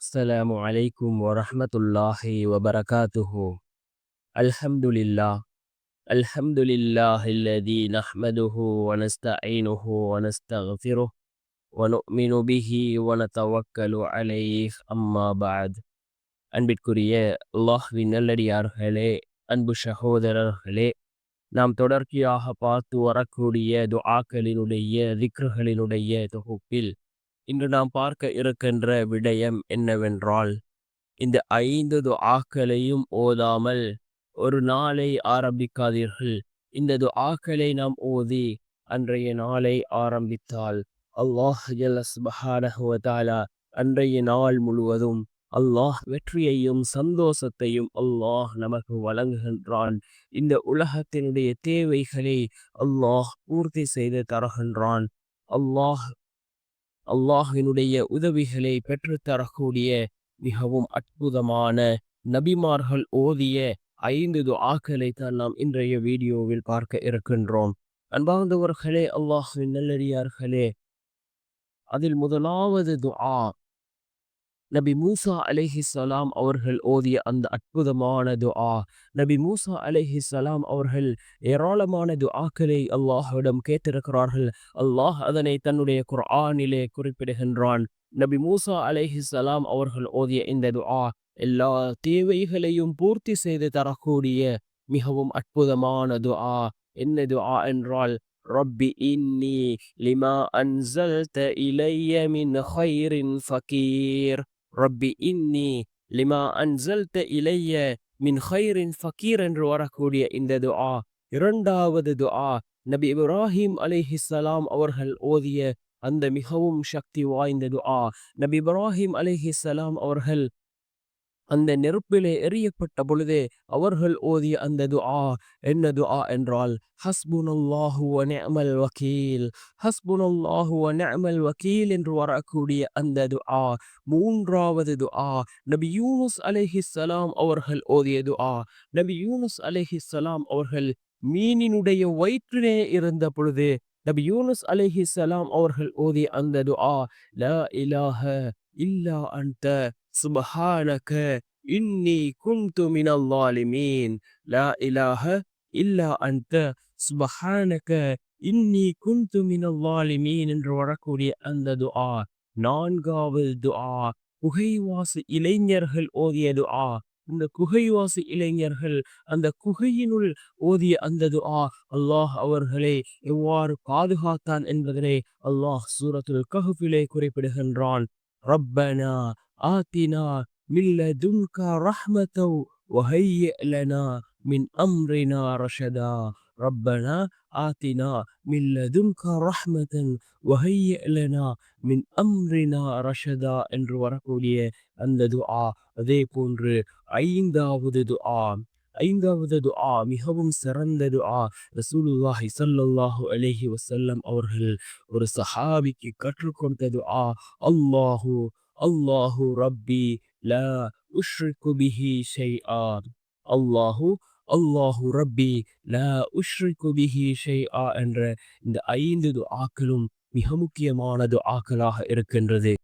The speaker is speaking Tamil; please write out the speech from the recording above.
السلام عليكم ورحمة الله وبركاته. الحمد لله. الحمد لله الذي نحمده ونستعينه ونستغفره ونؤمن به ونتوكل عليه أما بعد. அன்பிற்குரிய அல்லாஹ்வின் நல்லடியார்களே, அன்பு சகோதரர்களே, நாம் தொடர்ச்சியாக பார்த்து வரக்கூடிய துஆக்களினுடைய திக்ருகளினுடைய தொகுப்பில் இன்று நாம் பார்க்க இருக்கின்ற விடயம் என்னவென்றால், இந்த 5 துஆக்களையும் ஓதாமல் ஒரு நாளை ஆரம்பிக்காதீர்கள். இந்த துஆக்களை நாம் ஓதி அன்றைய நாளை ஆரம்பித்தால் அல்லாஹ் ஜல்ல சுப்ஹானஹு வ தஆலா அன்றைய நாள் முழுவதும் அல்லாஹ் வெற்றியையும் சந்தோஷத்தையும் அல்லாஹ் நமக்கு வழங்குகின்றான். இந்த உலகத்தினுடைய தேவைகளை அல்லாஹ் பூர்த்தி செய்து தருகின்றான். அல்லாஹ் அல்லாஹ்வினுடைய உதவிகளை பெற்றுத்தரக்கூடிய மிகவும் அற்புதமான நபிமார்கள் ஓதிய 5 துஆக்களை தான் நாம் இன்றைய வீடியோவில் பார்க்க இருக்கின்றோம். அன்பார்ந்தவர்களே, அல்லாஹ்வின் நல்லடியார்களே, அதில் முதலாவது துஆ நபி மூசா அலைஹிஸ்ஸலாம் அவர்கள் ஓதிய அந்த அற்புதமான துஆ. நபி மூசா அலைஹிஸ்ஸலாம் அவர்கள் ஏராளமான துஆக்களை அல்லாஹ்விடம் கேட்டிருக்கிறார்கள். அல்லாஹ் அதனை தன்னுடைய குர்ஆனிலே குறிப்பிடுகின்றான். நபி மூசா அலைஹிஸ்ஸலாம் அவர்கள் ஓதிய இந்த துஆ எல்லா தேவைகளையும் பூர்த்தி செய்து தரக்கூடிய மிகவும் அற்புதமான துஆ. என்ன துஆ என்றால், ரப்பி இன்னி லிமா அன்ஸல்த இலைய மின் கைரின் ஃபகீர். ரப்பி இன்னி லிமா அன்ஸல்த இலைய மின் கைரின் ஃபகீர் என்று வரக்கூடிய இந்த துஆ. இரண்டாவது துஆ நபி இப்ராஹிம் அலைஹிஸ்ஸலாம் அவர்கள் ஓதிய அந்த மிகவும் சக்தி வாய்ந்த துஆ. நபி இப்ராஹிம் அலைஹிஸ்ஸலாம் அவர்கள் அந்த நெருப்பிலே எரியப்பட்ட பொழுது அவர்கள் ஓதிய அந்த துஆ என்ன துஆ என்றால், ஹஸ்புனல்லாஹு வ நிஅமல் வக்கீல். ஹஸ்புனல்லாஹு வ நிஅமல் வக்கீல் என்று வரக்கூடிய அந்த துஆ. மூன்றாவது துஆ நபி யூனுஸ் அலைஹிஸ்ஸலாம் அவர்கள் ஓதிய துஆ. நபி யூனுஸ் அலைஹிஸ்ஸலாம் அவர்கள் மீனினுடைய வயிற்றிலே இருந்த பொழுது நபி யூனுஸ் அலைஹிஸ்ஸலாம் அவர்கள் ஓதிய அந்த துஆ, லா இலாஹ இல்லா அன்த சுப்ஹானக இன்னி குன்து மினல் ஸாலிமீன். லா இலாஹ இல்லா அன்த சுப்ஹானக இன்னி குன்து மினல் ஸாலிமீன் என்று வரக்கூடிய அந்த துஆ. நான்காவது துஆ குகைவாசி இளைஞர்கள் ஓதிய துஆ. இந்த குகைவாசி இளைஞர்கள் அந்த குகையினுள் ஓதிய அந்த துஆ அல்லாஹ் அவர்களை எவ்வாறு பாதுகாத்தான் என்பதனை அல்லாஹ் சூரத்துல் கஹ்ஃபிலே குறிப்பிடுகின்றான். ரப்பனா ஆத்தினா மின் லதுன்க ரஹ்மத்தவ் வஹய்யிஅ் லனா மின் அம்ரினா ரஷதா. ரப்பனா ஆத்தினா மின் லதுன்க ரஹ்மத்தன் வஹய்யிஅ் லனா மின் அம்ரினா ரஷதா என்று வரக்கூடிய அந்த துஆ. அதே போன்று ஐந்தாவது துஆ. ஐந்தாவது துஆ மிகவும் சிறந்த துஆ. ரசூலுல்லாஹி ஸல்லல்லாஹு அலைஹி வஸல்லம் அவர்கள் ஒரு சஹாபிக்கு கற்றுக் கொடுத்த துஆ. அல்லாஹு அல்லாஹு ரப்பி லா உஷ்ரிகு பிஹி ஷைஆ. அல்லாஹு அல்லாஹு ரப்பி லா உஷ்ரிகு பிஹி ஷைஆ என்ற இந்த 5 துஆக்களும் மிக முக்கியமான துஆக்களாக இருக்கின்றது.